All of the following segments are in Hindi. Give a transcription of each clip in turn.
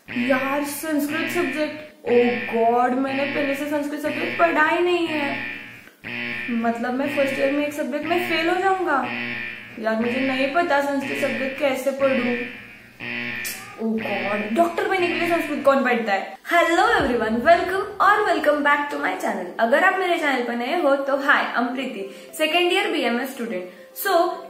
यार संस्कृत सब्जेक्ट, ओ गॉड, मैंने पहले से संस्कृत सब्जेक्ट पढ़ा ही नहीं है। मतलब मैं फर्स्ट ईयर में एक सब्जेक्ट में फेल हो जाऊंगा। यार मुझे नहीं पता संस्कृत सब्जेक्ट कैसे पढ़ूं। ओ गॉड, डॉक्टर बनने के लिए संस्कृत कौन पढ़ता है? Hello everyone, welcome back to my channel. अगर आप मेरे चैनल पर नए हो तो hi, I am Preeti, second year BMS student.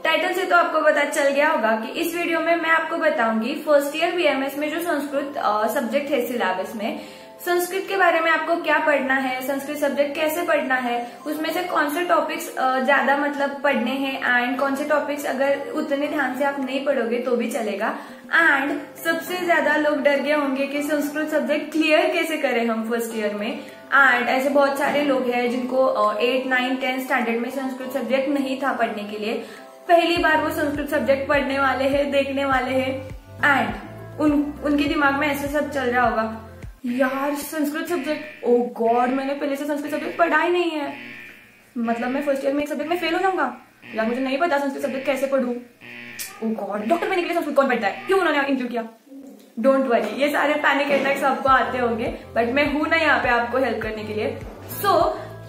Title से तो आपको पता चल गया होगा कि इस वीडियो में मैं आपको बताऊंगी फर्स्ट ईयर बीएमएस में जो संस्कृत सब्जेक्ट है सिलेबस में, संस्कृत के बारे में आपको क्या पढ़ना है, संस्कृत सब्जेक्ट कैसे पढ़ना है, उसमें से कौन से टॉपिक्स ज्यादा मतलब पढ़ने हैं एंड कौन से टॉपिक्स अगर उतने ध्यान से आप नहीं पढ़ोगे तो भी चलेगा। एंड सबसे ज्यादा लोग डर गए होंगे कि संस्कृत सब्जेक्ट क्लियर कैसे करें हम फर्स्ट ईयर में। एंड ऐसे बहुत सारे लोग हैं जिनको 8, 9, 10 स्टैंडर्ड में संस्कृत सब्जेक्ट नहीं था पढ़ने के लिए, पहली बार वो संस्कृत सब्जेक्ट पढ़ने वाले हैं, देखने वाले हैं एंड उनके दिमाग में ऐसे सब चल रहा होगा, यार संस्कृत सब्जेक्ट, ओ गॉड, मैंने पहले से संस्कृत सब्जेक्ट पढ़ा ही नहीं है। मतलब मैं फर्स्ट ईयर में एक सब्जेक्ट में फेल हो जाऊंगा। यार मुझे नहीं पता संस्कृत सब्जेक्ट कैसे पढ़ूं। ओ गॉड, डॉक्टर बनने के लिए संस्कृत कौन पढ़ता है? क्यों उन्होंने इंक्लूड किया? डोंट वरी, ये सारे पैनिक अटैक्स आपको आते होंगे, बट मैं हूं ना यहाँ पे आपको हेल्प करने के लिए।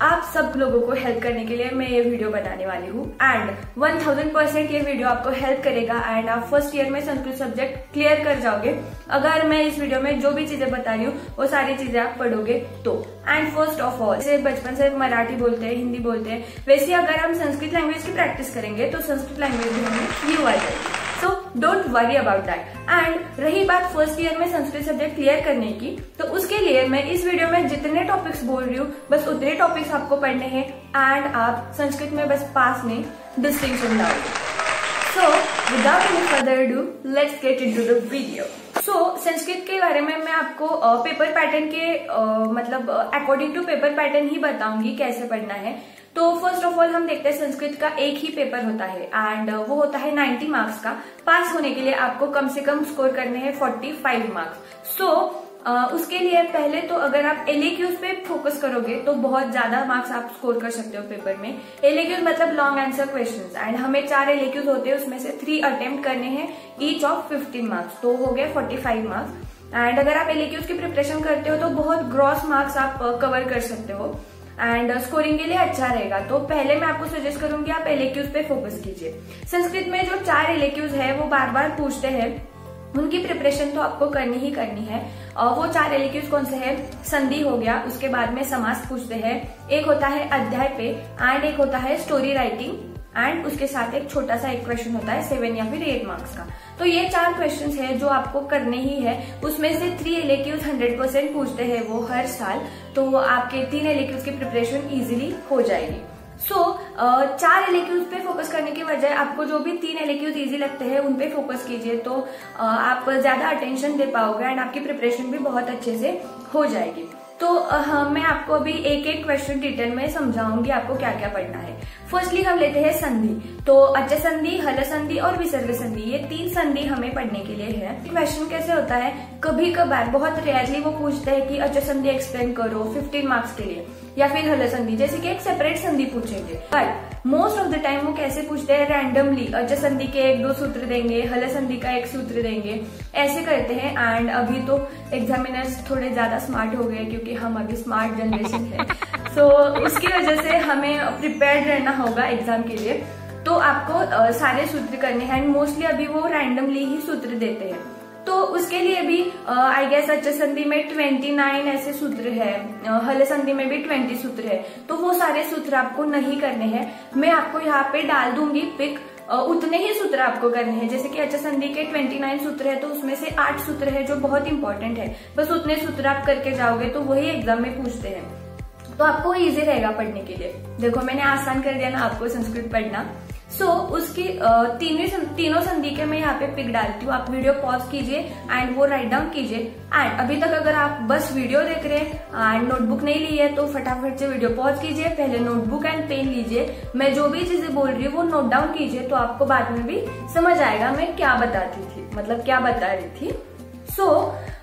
आप सब लोगों को हेल्प करने के लिए मैं ये वीडियो बनाने वाली हूँ एंड 1000% ये वीडियो आपको हेल्प करेगा एंड आप फर्स्ट ईयर में संस्कृत सब्जेक्ट क्लियर कर जाओगे अगर मैं इस वीडियो में जो भी चीजें बता रही हूँ वो सारी चीजें आप पढ़ोगे तो। एंड फर्स्ट ऑफ ऑल, जैसे बचपन से मराठी बोलते हैं, हिंदी बोलते हैं, वैसे अगर हम संस्कृत लैंग्वेज की प्रैक्टिस करेंगे तो संस्कृत लैंग्वेज भी हमें यूं आ जाएगी। So don't worry about that. And रही बात फर्स्ट ईयर में संस्कृत सब्जेक्ट क्लियर करने की, तो उसके लिए मैं इस वीडियो में जितने टॉपिक्स बोल रही हूँ बस उतने टॉपिक्स आपको पढ़ने हैं एंड आप संस्कृत में बस पास में डिस्टिंक्शन लाओगे। So without any further do, let's get into the video. Sanskrit के बारे में मैं आपको पेपर पैटर्न के मतलब अकॉर्डिंग टू पेपर पैटर्न ही बताऊंगी कैसे पढ़ना है। तो फर्स्ट ऑफ ऑल हम देखते हैं संस्कृत का एक ही पेपर होता है एंड वो होता है 90 मार्क्स का। पास होने के लिए आपको कम से कम स्कोर करने हैं 45 मार्क्स। उसके लिए पहले तो अगर आप एलएक्यूज पे फोकस करोगे तो बहुत ज्यादा मार्क्स आप स्कोर कर सकते हो पेपर में। एलएक्यूज मतलब लॉन्ग आंसर क्वेश्चंस एंड हमें 4 एलएक्यूज होते हैं, उसमें से 3 अटेम्प्ट करने हैं, ईच ऑफ 15 मार्क्स, तो हो गए 45 मार्क्स। एंड अगर आप एलएक्यूज की प्रिपरेशन करते हो तो बहुत ग्रॉस मार्क्स आप कवर कर सकते हो एंड स्कोरिंग के लिए अच्छा रहेगा। तो पहले मैं आपको सजेस्ट करूंगी आप एलएक्यूज पे फोकस कीजिए। संस्कृत में जो 4 एलएक्यूज है वो बार बार पूछते हैं, उनकी प्रिपरेशन तो आपको करनी ही करनी है। वो 4 एलएक्यूज कौन से है? संधि हो गया, उसके बाद में समास पूछते हैं, एक होता है अध्याय पे एंड एक होता है स्टोरी राइटिंग एंड उसके साथ एक छोटा सा एक क्वेश्चन होता है 7 या फिर 8 मार्क्स का। तो ये 4 क्वेश्चंस है जो आपको करने ही है। उसमें से 3 एलएक्यूज 100% पूछते हैं वो हर साल, तो आपके 3 एलएक्यूज की प्रिपरेशन इजीली हो जाएगी। 4 एलएक्यूज पे फोकस करने की बजाय आपको जो भी 3 एलएक्यूज इजी लगते हैं उन पे फोकस कीजिए, तो आप ज्यादा अटेंशन दे पाओगे एंड आपकी प्रिपरेशन भी बहुत अच्छे से हो जाएगी। तो मैं आपको अभी एक एक क्वेश्चन डिटेल में समझाऊंगी आपको क्या क्या पढ़ना है। फर्स्टली हम लेते हैं संधि। तो अच संधि, हल संधि और विसर्ग संधि, ये 3 संधि हमें पढ़ने के लिए है। क्वेश्चन कैसे होता है, कभी कभार बहुत रेयरली वो पूछते हैं कि अच संधि एक्सप्लेन करो 15 मार्क्स के लिए, या फिर हल संधि जैसे कि एक सेपरेट संधि पूछेंगे। But most of the time वो कैसे पूछते हैं, रैंडमली अच संधि के 1-2 सूत्र देंगे, हल संधि का 1 सूत्र देंगे, ऐसे करते हैं। एंड अभी तो एग्जामिनर्स थोड़े ज्यादा स्मार्ट हो गए क्योंकि हम अभी स्मार्ट जनरेशन है, उसकी वजह से हमें प्रिपेयर्ड रहना होगा एग्जाम के लिए। तो आपको सारे सूत्र करने हैं एंड मोस्टली अभी वो रैंडमली ही सूत्र देते हैं। तो उसके लिए भी आई गेस अच संधि में 29 ऐसे सूत्र है, हल संधि में भी 20 सूत्र है, तो वो सारे सूत्र आपको नहीं करने हैं। मैं आपको यहाँ पे डाल दूंगी पिक, उतने ही सूत्र आपको करने हैं। जैसे कि अच संधि के 29 सूत्र है तो उसमें से 8 सूत्र है जो बहुत इंपॉर्टेंट है, बस उतने सूत्र आप करके जाओगे तो वही एग्जाम में पूछते हैं, तो आपको इजी रहेगा पढ़ने के लिए। देखो मैंने आसान कर दिया ना आपको संस्कृत पढ़ना। उसकी तीनों संधि के मैं यहाँ पे पिक डालती हूँ, आप वीडियो पॉज कीजिए एंड वो राइट डाउन कीजिए। एंड अभी तक अगर आप बस वीडियो देख रहे हैं एंड नोटबुक नहीं ली है तो फटाफट से वीडियो पॉज कीजिए, पहले नोटबुक एंड पेन लीजिए, मैं जो भी चीजें बोल रही हूँ वो नोट डाउन कीजिए, तो आपको बाद में भी समझ आएगा मैं क्या बताती थी, मतलब क्या बता रही थी।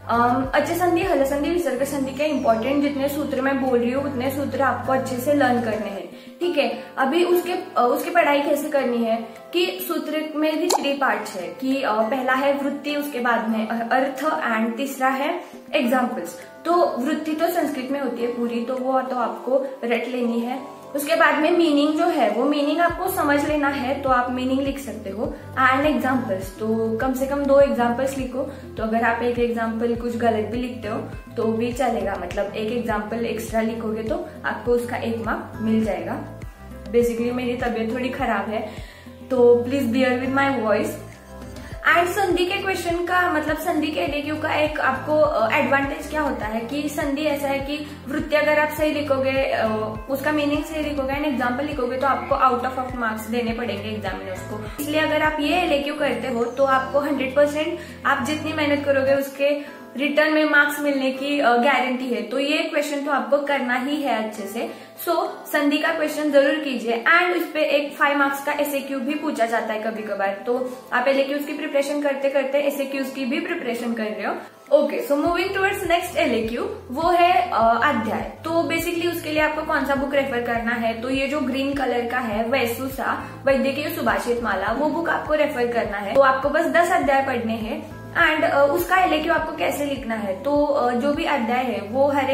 अच संधि, हल संधि, विसर्ग संधि के इंपॉर्टेंट जितने सूत्र मैं बोल रही हूँ उतने सूत्र आपको अच्छे से लर्न करने हैं। ठीक है। अभी उसकी पढ़ाई कैसे करनी है कि सूत्र में भी 3 पार्ट्स है कि पहला है वृत्ति, उसके बाद में अर्थ एंड तीसरा है एग्जाम्पल्स। तो वृत्ति तो संस्कृत में होती है पूरी, तो वो तो आपको रट लेनी है। उसके बाद में मीनिंग जो है वो मीनिंग आपको समझ लेना है, तो आप मीनिंग लिख सकते हो। एंड एग्जाम्पल्स, तो कम से कम 2 एग्जाम्पल्स लिखो। तो अगर आप एक एग्जाम्पल कुछ गलत भी लिखते हो तो भी चलेगा, मतलब एक एग्जाम्पल एक्स्ट्रा लिखोगे तो आपको उसका 1 मार्क मिल जाएगा। बेसिकली मेरी तबीयत थोड़ी खराब है तो please bear with my voice. And संधि के क्वेश्चन का मतलब संधि के एलएक्यू का एक आपको एडवांटेज क्या होता है कि संधि ऐसा है कि वृत्ति अगर आप सही लिखोगे, उसका मीनिंग सही लिखोगे एंड एग्जाम्पल लिखोगे तो आपको आउट ऑफ मार्क्स देने पड़ेंगे एग्जामिनर्स को। इसलिए अगर आप ये एलएक्यू करते हो तो आपको 100% आप जितनी मेहनत करोगे उसके रिटर्न में मार्क्स मिलने की गारंटी है। तो ये क्वेश्चन तो आपको करना ही है अच्छे से। सो संधि का क्वेश्चन जरूर कीजिए। एंड उस पे एक 5 मार्क्स का एसएक्यू भी पूछा जाता है कभी कभार, तो आप एलएक्यूज की प्रिपरेशन करते करते एसएक्यूज की भी प्रिपरेशन कर रहे हो। Okay, so moving towards next LAQ, वो है अध्याय। तो बेसिकली उसके लिए आपको कौन सा बुक रेफर करना है, तो ये जो ग्रीन कलर का है वैसुसा वैद्यकीय सुभाषित माला, वो बुक आपको रेफर करना है। तो आपको बस 10 अध्याय पढ़ने हैं। एंड उसका एलएक्यू आपको कैसे लिखना है, तो जो भी अध्याय है वो हर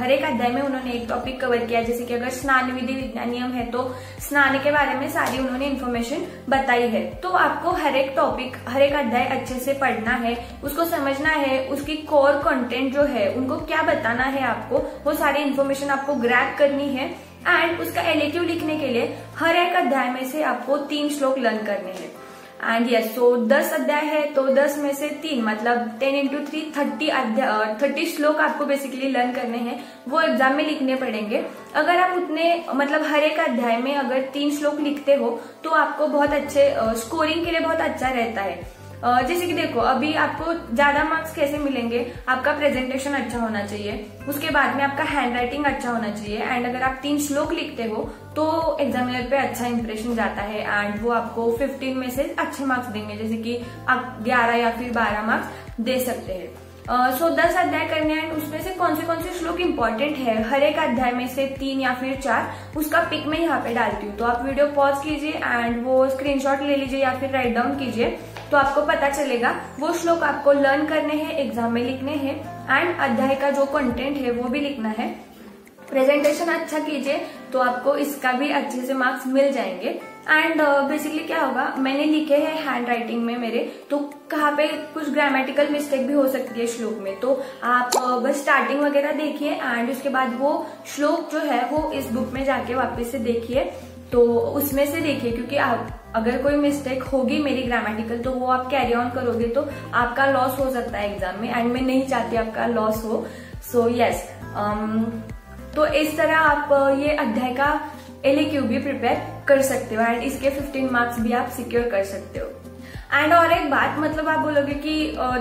एक अध्याय में उन्होंने एक टॉपिक कवर किया। जैसे कि अगर स्नान विधि विज्ञानियम है तो स्नान के बारे में सारी उन्होंने इन्फॉर्मेशन बताई है। तो आपको हर एक टॉपिक, हर एक अध्याय अच्छे से पढ़ना है, उसको समझना है, उसकी कोर कंटेंट जो है उनको क्या बताना है आपको, वो सारी इन्फॉर्मेशन आपको ग्रैब करनी है। एंड उसका एलएक्यू लिखने के लिए हर एक अध्याय में से आपको 3 श्लोक लर्न करने हैं। एंड यस, सो 10 अध्याय है तो 10 में से 3 मतलब 10 into 3 30 श्लोक आपको बेसिकली लर्न करने हैं, वो एग्जाम में लिखने पड़ेंगे। अगर आप उतने मतलब हर एक अध्याय में अगर 3 श्लोक लिखते हो तो आपको बहुत अच्छे स्कोरिंग के लिए बहुत अच्छा रहता है। जैसे कि देखो अभी आपको ज्यादा मार्क्स कैसे मिलेंगे, आपका प्रेजेंटेशन अच्छा होना चाहिए, उसके बाद में आपका हैंड राइटिंग अच्छा होना चाहिए। एंड अगर आप 3 श्लोक लिखते हो तो एग्जामिनर पे अच्छा इंप्रेशन जाता है एंड वो आपको 15 में से अच्छे मार्क्स देंगे, जैसे कि आप 11 या फिर 12 मार्क्स दे सकते हैं। सो 10 अध्याय करने हैं। उसमें से कौन से श्लोक इंपॉर्टेंट है, हर एक अध्याय में से 3 या फिर 4, उसका पिक मैं यहाँ पे डालती हूँ। तो आप वीडियो पॉज कीजिए एंड वो स्क्रीनशॉट ले लीजिए या फिर राइट डाउन कीजिए, तो आपको पता चलेगा वो श्लोक आपको लर्न करने हैं, एग्जाम में लिखने हैं। एंड अध्याय का जो कंटेंट है वो भी लिखना है। प्रेजेंटेशन अच्छा कीजिए तो आपको इसका भी अच्छे से मार्क्स मिल जाएंगे। एंड बेसिकली क्या होगा, मैंने लिखे हैं हैंड राइटिंग में मेरे, तो कहाँ पे कुछ ग्रामेटिकल मिस्टेक भी हो सकती है श्लोक में, तो आप बस स्टार्टिंग वगैरह देखिए एंड उसके बाद वो श्लोक जो है वो इस बुक में जाके वापस से देखिए। तो उसमें से देखिए, क्योंकि आप अगर कोई मिस्टेक होगी मेरी ग्रामेटिकल तो वो आप कैरी ऑन करोगे तो आपका लॉस हो सकता है एग्जाम में, एंड मैं नहीं चाहती आपका लॉस हो। सो यस, तो इस तरह आप ये अध्याय का एलएक्यू भी प्रिपेयर कर सकते हो एंड इसके 15 मार्क्स भी आप सिक्योर कर सकते हो। एंड और एक बात, मतलब आप बोलोगे कि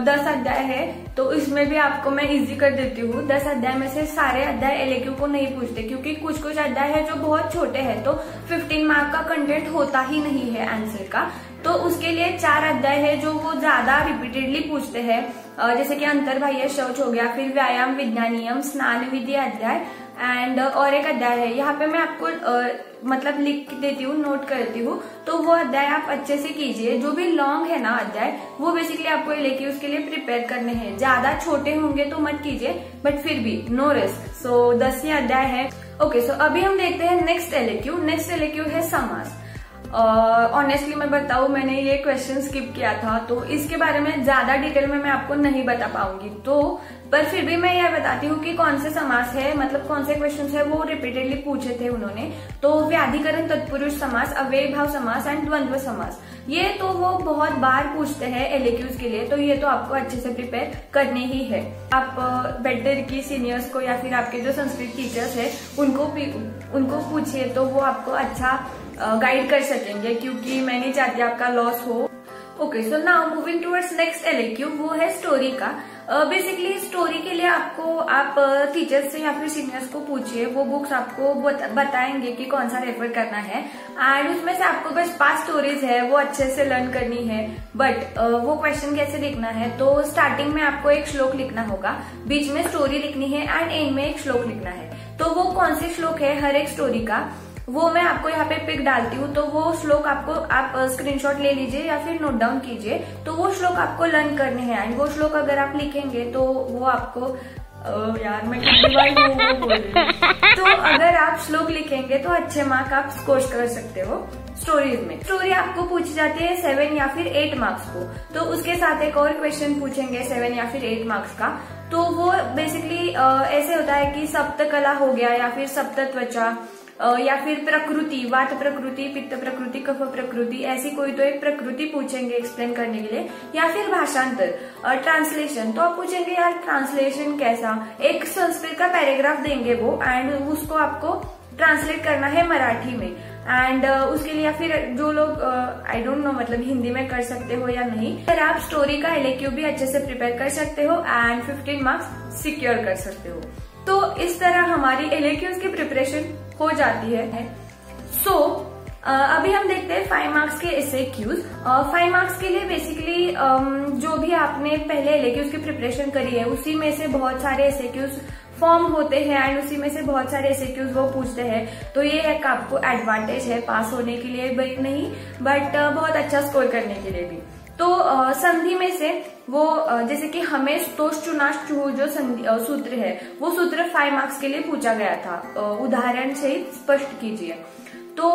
10 अध्याय है तो इसमें भी आपको मैं इजी कर देती हूँ। 10 अध्याय में से सारे अध्याय एलएक्यू को नहीं पूछते, क्योंकि कुछ अध्याय है जो बहुत छोटे हैं, तो 15 मार्क का कंटेंट होता ही नहीं है आंसर का। तो उसके लिए 4 अध्याय है जो वो ज्यादा रिपीटेडली पूछते हैं, जैसे कि अंतर्बाह्य शौच हो गया, फिर व्यायाम विज्ञानियम, स्नान विधि अध्याय एंड और एक अध्याय है, यहाँ पे मैं आपको मतलब लिख देती हूँ, नोट करती हूँ, तो वो अध्याय आप अच्छे से कीजिए। जो भी लॉन्ग है ना अध्याय, वो बेसिकली आपको लेके उसके लिए प्रिपेयर करने हैं। ज्यादा छोटे होंगे तो मत कीजिए, बट फिर भी नो रिस्क। सो 10 ही अध्याय है। ओके, सो अभी हम देखते हैं नेक्स्ट एलएक्यू। नेक्स्ट एलएक्यू है समास। ऑनेस्टली मैं बताऊं, मैंने ये क्वेश्चन स्किप किया था, तो इसके बारे में ज्यादा डिटेल में मैं आपको नहीं बता पाऊंगी, तो पर फिर भी मैं यह बताती हूँ कि कौन से समास है, मतलब कौन से क्वेश्चंस है वो रिपीटेडली पूछे थे उन्होंने। तो व्याधिकरण तत्पुरुष समास, अव्ययी भाव समास एंड द्वंद्व समास, ये तो वो बहुत बार पूछते हैं एलएक्यूज के लिए, तो ये तो आपको अच्छे से प्रिपेयर करने ही है। आप बेटर की सीनियर्स को या फिर आपके जो संस्कृत टीचर्स है उनको पूछिए, तो वो आपको अच्छा गाइड कर सकेंगे, क्योंकि मैं नहीं चाहती आपका लॉस हो। Okay, so now moving towards next LAQ, वो है स्टोरी का। बेसिकली स्टोरी के लिए आप टीचर्स से या फिर सीनियर्स को पूछिए, वो बुक्स आपको बताएंगे कि कौन सा रेफर करना है। एंड उसमें से आपको बस 5 स्टोरीज है वो अच्छे से लर्न करनी है। बट वो क्वेश्चन कैसे लिखना है, तो स्टार्टिंग में आपको एक श्लोक लिखना होगा, बीच में स्टोरी लिखनी है एंड एंड में एक श्लोक लिखना है। तो वो कौन से श्लोक है हर एक स्टोरी का, वो मैं आपको यहाँ पे पिक डालती हूँ, तो वो श्लोक आपको आप स्क्रीनशॉट ले लीजिए या फिर नोट डाउन कीजिए। तो वो श्लोक आपको लर्न करने हैं एंड वो श्लोक अगर आप लिखेंगे तो वो आपको यार मैं कितनी बार वो बोल रही हूँ। तो अगर आप श्लोक लिखेंगे तो अच्छे मार्क आप स्कोर कर सकते हो स्टोरीज में। स्टोरी आपको पूछी जाती है 7 या फिर 8 मार्क्स को, तो उसके साथ एक और क्वेश्चन पूछेंगे 7 या फिर 8 मार्क्स का। तो वो बेसिकली ऐसे होता है कि सप्त कला हो गया या फिर सप्त त्वचा या फिर प्रकृति, वात प्रकृति, पित्त प्रकृति, कफ प्रकृति, ऐसी कोई तो एक प्रकृति पूछेंगे एक्सप्लेन करने के लिए, या फिर भाषांतर ट्रांसलेशन। तो आप पूछेंगे यार ट्रांसलेशन कैसा, एक संस्कृत का पैराग्राफ देंगे वो एंड उसको आपको ट्रांसलेट करना है मराठी में एंड उसके लिए या फिर जो लोग आई डोंट नो मतलब हिंदी में कर सकते हो या नहीं, फिर आप स्टोरी का LAQ भी अच्छे से प्रिपेयर कर सकते हो एंड 15 मार्क्स सिक्योर कर सकते हो। तो इस तरह हमारी LAQs की प्रिपरेशन हो जाती है। सो अभी हम देखते हैं 5 मार्क्स के SAQs। 5 मार्क्स के लिए बेसिकली जो भी आपने पहले LAQs की प्रिपरेशन करी है उसी में से बहुत सारे SAQs फॉर्म होते हैं एंड उसी में से बहुत सारे SAQs वो पूछते हैं। तो ये एक आपको एडवांटेज है पास होने के लिए भी नहीं बट बहुत अच्छा स्कोर करने के लिए भी। तो संधि में से वो जैसे कि हमें तोष चुनाश चूह जो सूत्र है वो सूत्र 5 मार्क्स के लिए पूछा गया था, उदाहरण से स्पष्ट कीजिए। तो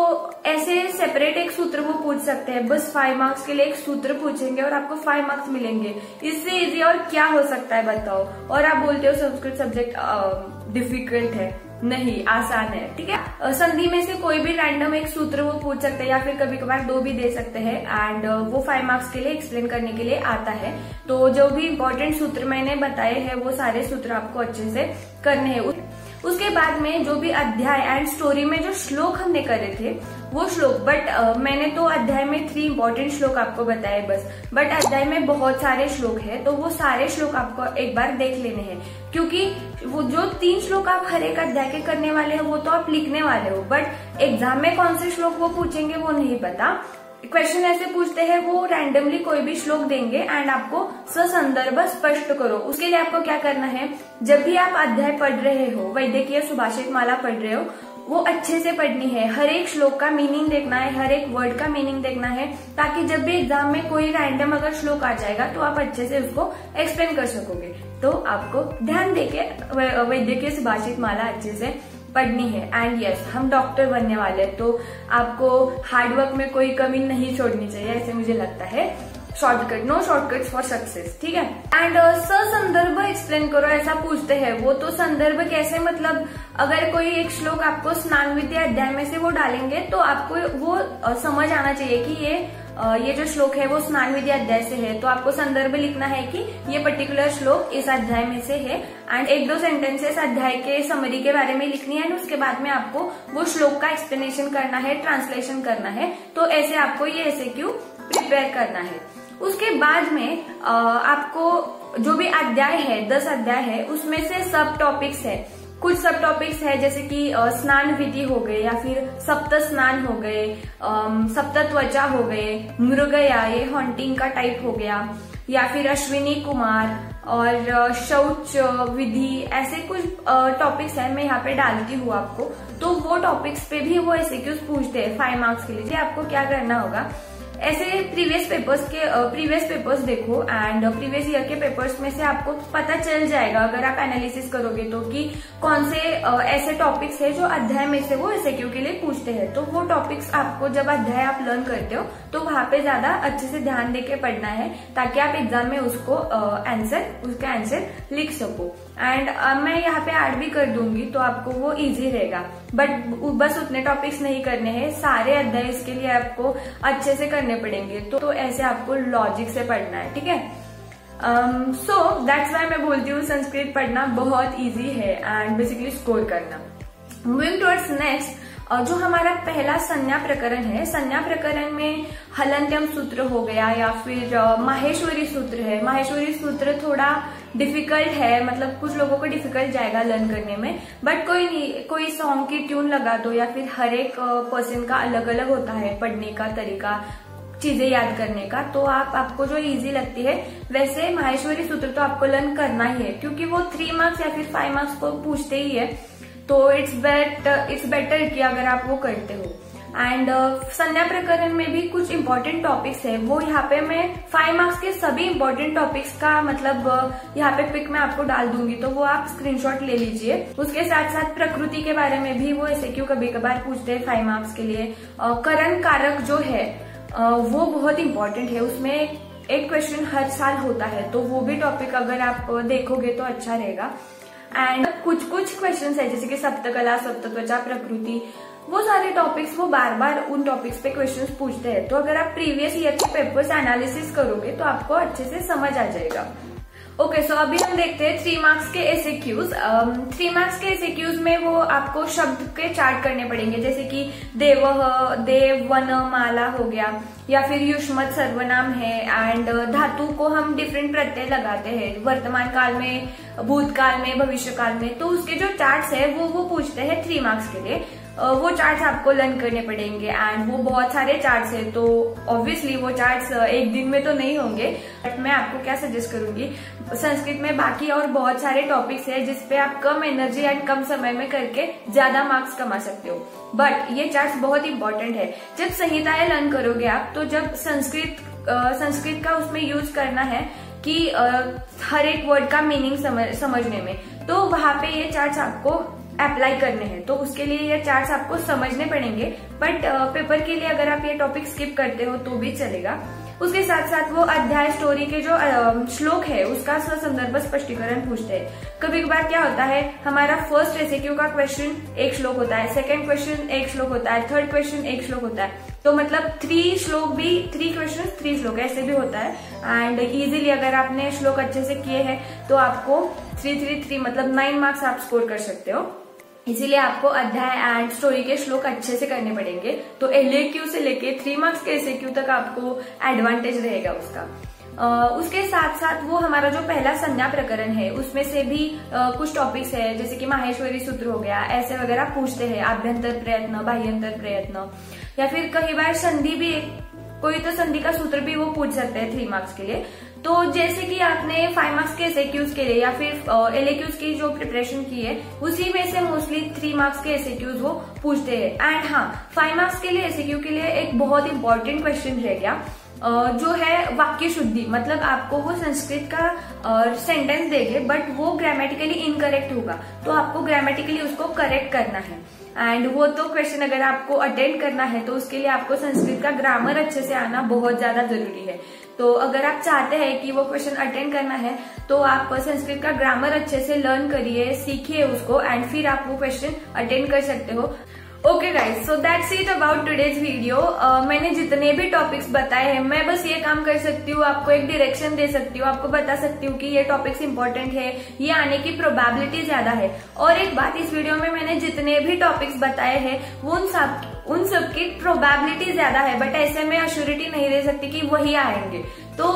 ऐसे सेपरेट एक सूत्र वो पूछ सकते हैं, बस 5 मार्क्स के लिए एक सूत्र पूछेंगे और आपको 5 मार्क्स मिलेंगे। इससे इजी और क्या हो सकता है बताओ। और आप बोलते हो संस्कृत सब्जेक्ट डिफिकल्ट है, नहीं आसान है, ठीक है। संधि में से कोई भी रैंडम एक सूत्र वो पूछ सकते हैं या फिर कभी कभार 2 भी दे सकते हैं एंड वो 5 मार्क्स के लिए एक्सप्लेन करने के लिए आता है। तो जो भी इंपॉर्टेंट सूत्र मैंने बताए हैं वो सारे सूत्र आपको अच्छे से करने हैं। उसके बाद में जो भी अध्याय एंड स्टोरी में जो श्लोक हमने करे थे वो श्लोक, बट मैंने तो अध्याय में 3 इंपॉर्टेंट श्लोक आपको बताए बस, बट अध्याय में बहुत सारे श्लोक है तो वो सारे श्लोक आपको एक बार देख लेने हैं, क्योंकि वो जो 3 श्लोक आप हर एक अध्याय के करने वाले हो वो तो आप लिखने वाले हो, बट एग्जाम में कौन से श्लोक वो पूछेंगे वो नहीं पता। क्वेश्चन ऐसे पूछते हैं वो रैंडमली कोई भी श्लोक देंगे एंड आपको ससंदर्भ स्पष्ट करो। उसके लिए आपको क्या करना है, जब भी आप अध्याय पढ़ रहे हो, वैद्यकीय सुभाषित माला पढ़ रहे हो, वो अच्छे से पढ़नी है। हर एक श्लोक का मीनिंग देखना है, हर एक वर्ड का मीनिंग देखना है, ताकि जब भी एग्जाम में कोई रैंडम अगर श्लोक आ जाएगा तो आप अच्छे से उसको एक्सप्लेन कर सकोगे। तो आपको ध्यान देके वैद्यकीय सुभाषित माला अच्छे से पढ़नी है। एंड यस, हम डॉक्टर बनने वाले हैं तो आपको हार्डवर्क में कोई कमी नहीं छोड़नी चाहिए, ऐसे मुझे लगता है। Shortcut, no shortcuts for success, ठीक है। एंड संदर्भ एक्सप्लेन करो ऐसा पूछते हैं वो, तो संदर्भ कैसे, मतलब अगर कोई एक श्लोक आपको स्नान विद्या अध्याय में से वो डालेंगे तो आपको वो समझ आना चाहिए कि ये जो श्लोक है वो स्नान विद्या अध्याय से है, तो आपको संदर्भ लिखना है कि ये पर्टिकुलर श्लोक इस अध्याय में से है एंड 1-2 सेंटेंसेस अध्याय के समरी के बारे में लिखनी है एंड उसके बाद में आपको वो श्लोक का एक्सप्लेनेशन करना है, ट्रांसलेशन करना है। तो ऐसे आपको ये SAQ प्रिपेयर करना है। उसके बाद में आपको जो भी अध्याय है 10 अध्याय है उसमें से सब टॉपिक्स है, कुछ सब टॉपिक्स है जैसे कि स्नान विधि हो गए या फिर सप्त स्नान हो गए, सप्त त्वचा हो गए, मृगया ये हॉन्टिंग का टाइप हो गया, या फिर अश्विनी कुमार और शौच विधि, ऐसे कुछ टॉपिक्स है मैं यहाँ पे डालती हूँ आपको। तो वो टॉपिक्स पे भी वो SAQs पूछते हैं 5 मार्क्स के लिए। आपको क्या करना होगा, ऐसे प्रीवियस पेपर्स देखो एंड प्रीवियस ईयर के पेपर्स में से आपको पता चल जाएगा अगर आप एनालिसिस करोगे तो कि कौन से ऐसे टॉपिक्स है जो अध्याय में से वो SAQ के लिए पूछते हैं। तो वो टॉपिक्स आपको जब अध्याय आप लर्न करते हो तो वहां पे ज्यादा अच्छे से ध्यान देके पढ़ना है ताकि आप एग्जाम में उसका आंसर लिख सको। एंड मैं यहाँ पे ऐड भी कर दूंगी तो आपको वो इजी रहेगा, बट बस उतने टॉपिक्स नहीं करने हैं, सारे अध्याय इसके लिए आपको अच्छे से करने पड़ेंगे। तो ऐसे आपको लॉजिक से पढ़ना है, ठीक है। सो दैट्स वाई मैं बोलती हूँ संस्कृत पढ़ना बहुत इजी है एंड बेसिकली स्कोर करना। मूविंग टुवर्ड्स नेक्स्ट, जो हमारा पहला संज्ञा प्रकरण है, संज्ञा प्रकरण में हलन्त्यम सूत्र हो गया या फिर माहेश्वरी सूत्र है। माहेश्वरी सूत्र थोड़ा डिफिकल्ट है, मतलब कुछ लोगों को डिफिकल्ट जाएगा लर्न करने में, बट कोई नहीं, कोई सॉन्ग की ट्यून लगा दो या फिर हर एक पर्सन का अलग अलग होता है पढ़ने का तरीका, चीजें याद करने का। तो आपको जो इजी लगती है वैसे माहेश्वरी सूत्र तो आपको लर्न करना ही है, क्योंकि वो 3 मार्क्स या फिर 5 मार्क्स को पूछते ही है। तो इट्स बेटर कि अगर आप वो करते हो। एंड संज्ञा प्रकरण में भी कुछ इंपॉर्टेंट टॉपिक्स है, वो यहाँ पे मैं 5 मार्क्स के सभी इंपॉर्टेंट टॉपिक्स का मतलब यहाँ पे पिक मैं आपको डाल दूंगी, तो वो आप स्क्रीनशॉट ले लीजिए। उसके साथ साथ प्रकृति के बारे में भी वो SAQ कभी कभार पूछते हैं 5 मार्क्स के लिए। करण कारक जो है वो बहुत इंपॉर्टेंट है, उसमें एक क्वेश्चन हर साल होता है, तो वो भी टॉपिक अगर आप देखोगे तो अच्छा रहेगा। एंड कुछ क्वेश्चंस है जैसे कि सप्तकला, सप्तत्वचा, प्रकृति, वो सारे टॉपिक्स वो बार बार उन टॉपिक्स पे क्वेश्चंस पूछते हैं, तो अगर आप प्रीवियस ईयर के पेपर्स एनालिसिस करोगे तो आपको अच्छे से समझ आ जाएगा। ओके, सो अभी हम देखते हैं 3 मार्क्स के SAQs। 3 मार्क्स के SAQs में वो आपको शब्द के चार्ट करने पड़ेंगे, जैसे कि देवः, देव, वन, माला हो गया, या फिर युष्मत सर्वनाम है। एंड धातु को हम डिफरेंट प्रत्यय लगाते हैं वर्तमान काल में, भूतकाल में, भविष्य काल में, तो उसके जो चार्ट्स है वो पूछते हैं 3 मार्क्स के लिए। वो चार्ट्स आपको लर्न करने पड़ेंगे एंड वो बहुत सारे चार्ट्स है, तो ऑब्वियसली वो चार्ट्स एक दिन में तो नहीं होंगे। बट मैं आपको क्या सजेस्ट करूंगी, संस्कृत में बाकी और बहुत सारे टॉपिक्स है जिसपे आप कम एनर्जी एंड कम समय में करके ज्यादा मार्क्स कमा सकते हो, बट ये चार्ट्स बहुत इंपॉर्टेंट है। जब संहिताएं लर्न करोगे आप, तो जब संस्कृत का उसमें यूज करना है कि हर एक वर्ड का मीनिंग समझने में, तो वहां पे ये चार्ट्स आपको अप्लाई करने हैं, तो उसके लिए ये चार्ट्स आपको समझने पड़ेंगे। बट पेपर के लिए अगर आप ये टॉपिक स्किप करते हो तो भी चलेगा। उसके साथ साथ वो अध्याय स्टोरी के जो श्लोक है उसका संदर्भ स्पष्टीकरण पूछते हैं। कभी कभार क्या होता है, हमारा फर्स्ट SAQ का क्वेश्चन एक श्लोक होता है, सेकंड क्वेश्चन एक श्लोक होता है, थर्ड क्वेश्चन एक श्लोक होता है, तो मतलब 3 श्लोक भी 3 क्वेश्चन 3 श्लोक ऐसे भी होता है। एंड इजीली अगर आपने श्लोक अच्छे से किए हैं तो आपको 3 मतलब 9 मार्क्स आप स्कोर कर सकते हो। इसीलिए आपको अध्याय एंड स्टोरी के श्लोक अच्छे से करने पड़ेंगे, तो LAQ से लेके 3 मार्क्स के SAQ तक आपको एडवांटेज रहेगा उसका। उसके साथ साथ वो हमारा जो पहला संज्ञा प्रकरण है उसमें से भी कुछ टॉपिक्स है, जैसे कि माहेश्वरी सूत्र हो गया, ऐसे वगैरह पूछते हैं। आभ्यंतर प्रयत्न, बाह्यंतर प्रयत्न, या फिर कई बार संधि भी, कोई तो संधि का सूत्र भी वो पूछ सकते हैं 3 मार्क्स के लिए। तो जैसे कि आपने 5 मार्क्स के SAQs के लिए या फिर LAQs की जो प्रिपरेशन की है उसी में से मोस्टली 3 मार्क्स के SAQs वो पूछते हैं। एंड हाँ, 5 मार्क्स के लिए SAQ के लिए एक बहुत इंपॉर्टेंट क्वेश्चन रह गया, जो है वाक्य शुद्धि। मतलब आपको वो संस्कृत का सेंटेंस देंगे बट वो ग्रामेटिकली इनकरेक्ट होगा, तो आपको ग्रामेटिकली उसको करेक्ट करना है। एंड वो तो क्वेश्चन अगर आपको अटेंड करना है तो उसके लिए आपको संस्कृत का ग्रामर अच्छे से आना बहुत ज्यादा जरूरी है। तो अगर आप चाहते हैं कि वो क्वेश्चन अटेंड करना है तो आप संस्कृत का ग्रामर अच्छे से लर्न करिए, सीखिए उसको, एंड फिर आप वो क्वेश्चन अटेंड कर सकते हो। Okay guys, so that's it about today's video. मैंने जितने भी टॉपिक्स बताए हैं, मैं बस ये काम कर सकती हूँ, आपको एक डायरेक्शन दे सकती हूँ, आपको बता सकती हूँ कि ये टॉपिक्स इंपॉर्टेंट है, ये आने की प्रोबेबिलिटी ज्यादा है। और एक बात, इस वीडियो में मैंने जितने भी टॉपिक्स बताए हैं वो उन सब की प्रोबेबिलिटी ज्यादा है, बट ऐसे में अश्योरिटी नहीं दे सकती कि वही आएंगे। तो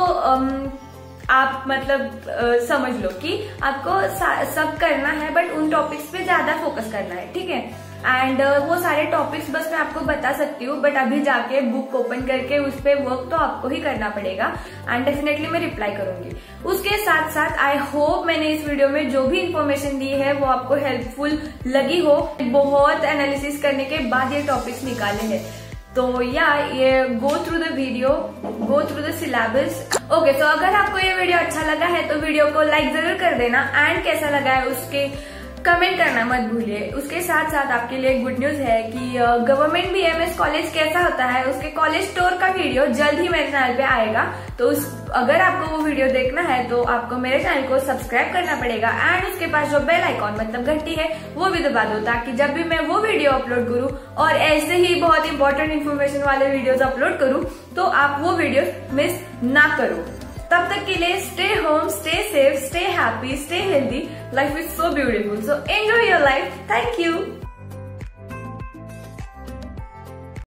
आप मतलब समझ लो कि आपको सब करना है बट उन टॉपिक्स पे ज्यादा फोकस करना है, ठीक है। एंड वो सारे टॉपिक्स बस मैं आपको बता सकती हूँ, बट अभी जाके बुक ओपन करके उस पर वर्क तो आपको ही करना पड़ेगा, एंड डेफिनेटली मैं रिप्लाई करूंगी। उसके साथ साथ आई होप मैंने इस वीडियो में जो भी इन्फॉर्मेशन दी है वो आपको हेल्पफुल लगी हो। बहुत एनालिसिस करने के बाद ये टॉपिक्स निकाले हैं, तो या ये go through the video, go through the syllabus. Okay, तो अगर आपको ये वीडियो अच्छा लगा है तो वीडियो को लाइक जरूर कर देना, एंड कैसा लगा है उसके कमेंट करना मत भूलिए। उसके साथ साथ आपके लिए गुड न्यूज है कि गवर्नमेंट BMS कॉलेज कैसा होता है उसके कॉलेज टूर का वीडियो जल्द ही मेरे चैनल पे आएगा। तो अगर आपको वो वीडियो देखना है तो आपको मेरे चैनल को सब्सक्राइब करना पड़ेगा, एंड उसके पास जो बेल आइकॉन मतलब घंटी है वो भी दबा दो, ताकि जब भी मैं वो वीडियो अपलोड करूँ और ऐसे ही बहुत इंपॉर्टेंट इन्फॉर्मेशन वाले वीडियोज अपलोड करूँ तो आप वो वीडियो मिस ना करो। तब तक के लिए stay home, stay safe, stay happy, stay healthy. Life is so beautiful, so enjoy your life. Thank you.